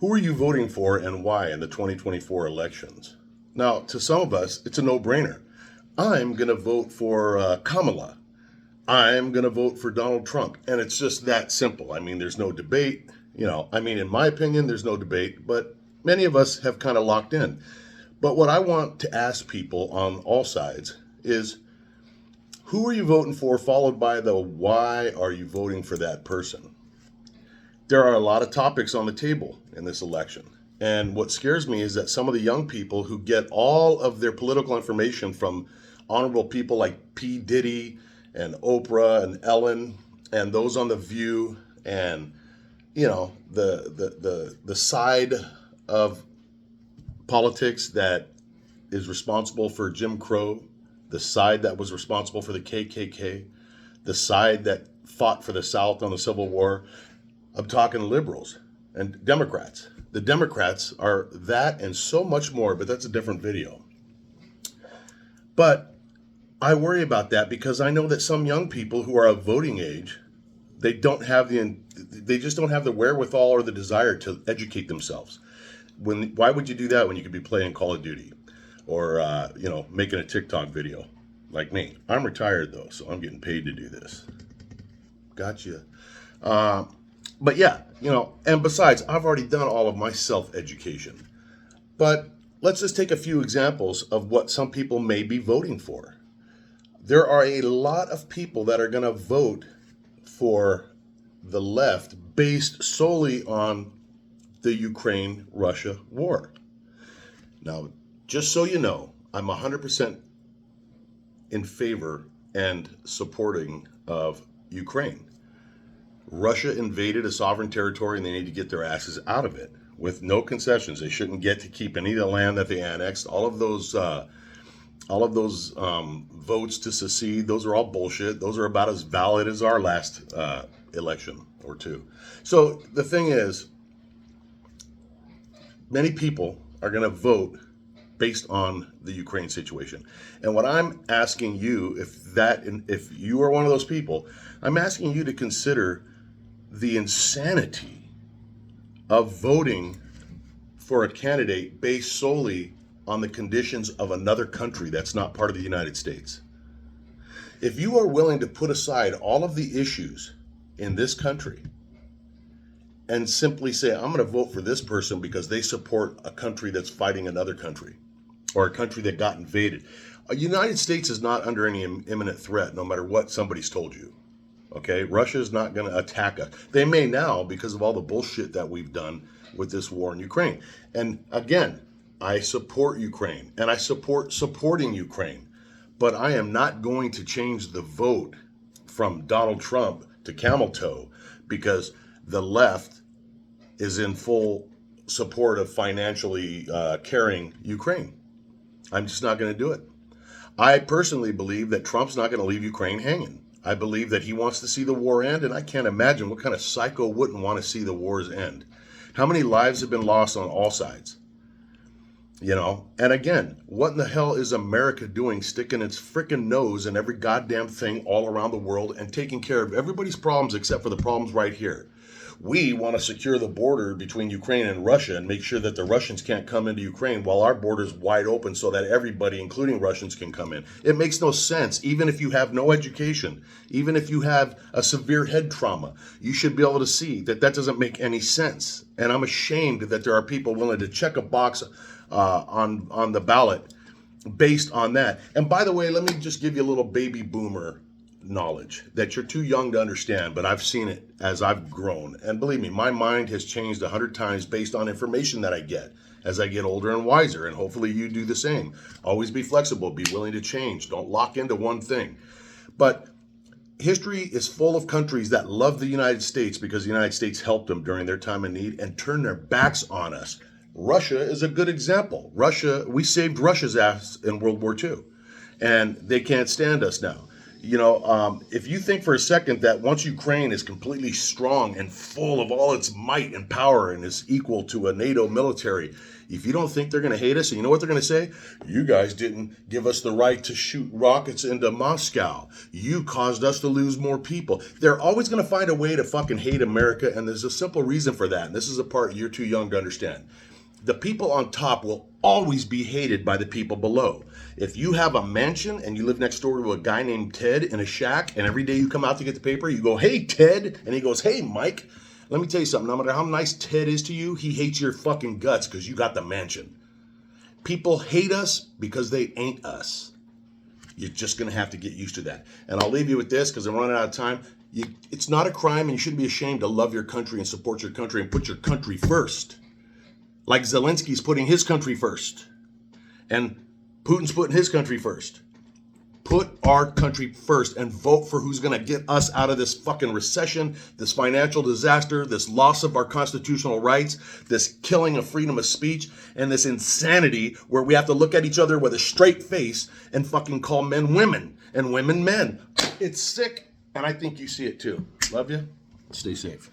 Who are you voting for and why in the 2024 elections? Now, to some of us, it's a no-brainer. I'm going to vote for Kamala. I'm going to vote for Donald Trump. And it's just that simple. I mean, there's no debate. In my opinion, there's no debate, but many of us have kind of locked in. But what I want to ask people on all sides is, who are you voting for, followed by the why are you voting for that person? There are a lot of topics on the table in this election. And what scares me is that some of the young people who get all of their political information from honorable people like P. Diddy and Oprah and Ellen and those on The View and, the side of politics that is responsible for Jim Crow, the side that was responsible for the KKK, the side that fought for the South on the Civil War. I'm talking liberals and Democrats. The Democrats are that and so much more, but that's a different video. But I worry about that because I know that some young people who are of voting age, they just don't have the wherewithal or the desire to educate themselves. Why would you do that when you could be playing Call of Duty or making a TikTok video like me? I'm retired though, so I'm getting paid to do this. Gotcha. But yeah, and besides, I've already done all of my self-education. But let's just take a few examples of what some people may be voting for. There are a lot of people that are going to vote for the left based solely on the Ukraine-Russia war. Now, just so you know, I'm 100% in favor and supporting of Ukraine. Russia invaded a sovereign territory and they need to get their asses out of it with no concessions. They shouldn't get to keep any of the land that they annexed. All of those votes to secede, those are all bullshit. Those are about as valid as our last election or two. So the thing is, many people are going to vote based on the Ukraine situation. And what I'm asking you, if you are one of those people, I'm asking you to consider the insanity of voting for a candidate based solely on the conditions of another country that's not part of the United States. If you are willing to put aside all of the issues in this country and simply say, I'm going to vote for this person because they support a country that's fighting another country or a country that got invaded. The United States is not under any imminent threat, no matter what somebody's told you. Okay, Russia is not going to attack us. They may now because of all the bullshit that we've done with this war in Ukraine. And again, I support Ukraine and I support supporting Ukraine, but I am not going to change the vote from Donald Trump to camel toe because the left is in full support of financially carrying Ukraine. I'm just not going to do it. I personally believe that Trump's not going to leave Ukraine hanging. I believe that he wants to see the war end, and I can't imagine what kind of psycho wouldn't want to see the wars end. How many lives have been lost on all sides? And again, what in the hell is America doing sticking its frickin' nose in every goddamn thing all around the world and taking care of everybody's problems except for the problems right here? We want to secure the border between Ukraine and Russia and make sure that the Russians can't come into Ukraine while our border's wide open so that everybody, including Russians, can come in. It makes no sense. Even if you have no education, even if you have a severe head trauma, you should be able to see that that doesn't make any sense. And I'm ashamed that there are people willing to check a box on the ballot based on that. And by the way, let me just give you a little baby boomer knowledge that you're too young to understand, but I've seen it as I've grown. And believe me, my mind has changed 100 times based on information that I get as I get older and wiser. And hopefully you do the same. Always be flexible, be willing to change. Don't lock into one thing. But history is full of countries that love the United States because the United States helped them during their time of need and turned their backs on us. Russia is a good example. We saved Russia's ass in World War II, and they can't stand us now. If you think for a second that once Ukraine is completely strong and full of all its might and power and is equal to a NATO military, if you don't think they're going to hate us, and you know what they're going to say? You guys didn't give us the right to shoot rockets into Moscow. You caused us to lose more people. They're always going to find a way to fucking hate America, and there's a simple reason for that. And this is a part you're too young to understand. The people on top will always be hated by the people below. If you have a mansion and you live next door to a guy named Ted in a shack, and every day you come out to get the paper, you go, "Hey, Ted," and he goes, "Hey, Mike." Let me tell you something. No matter how nice Ted is to you, he hates your fucking guts because you got the mansion. People hate us because they ain't us. You're just going to have to get used to that. And I'll leave you with this because I'm running out of time. It's not a crime, and you shouldn't be ashamed to love your country and support your country and put your country first. Like Zelensky's putting his country first. And Putin's putting his country first. Put our country first and vote for who's going to get us out of this fucking recession, this financial disaster, this loss of our constitutional rights, this killing of freedom of speech, and this insanity where we have to look at each other with a straight face and fucking call men women and women men. It's sick, and I think you see it too. Love you. Stay safe.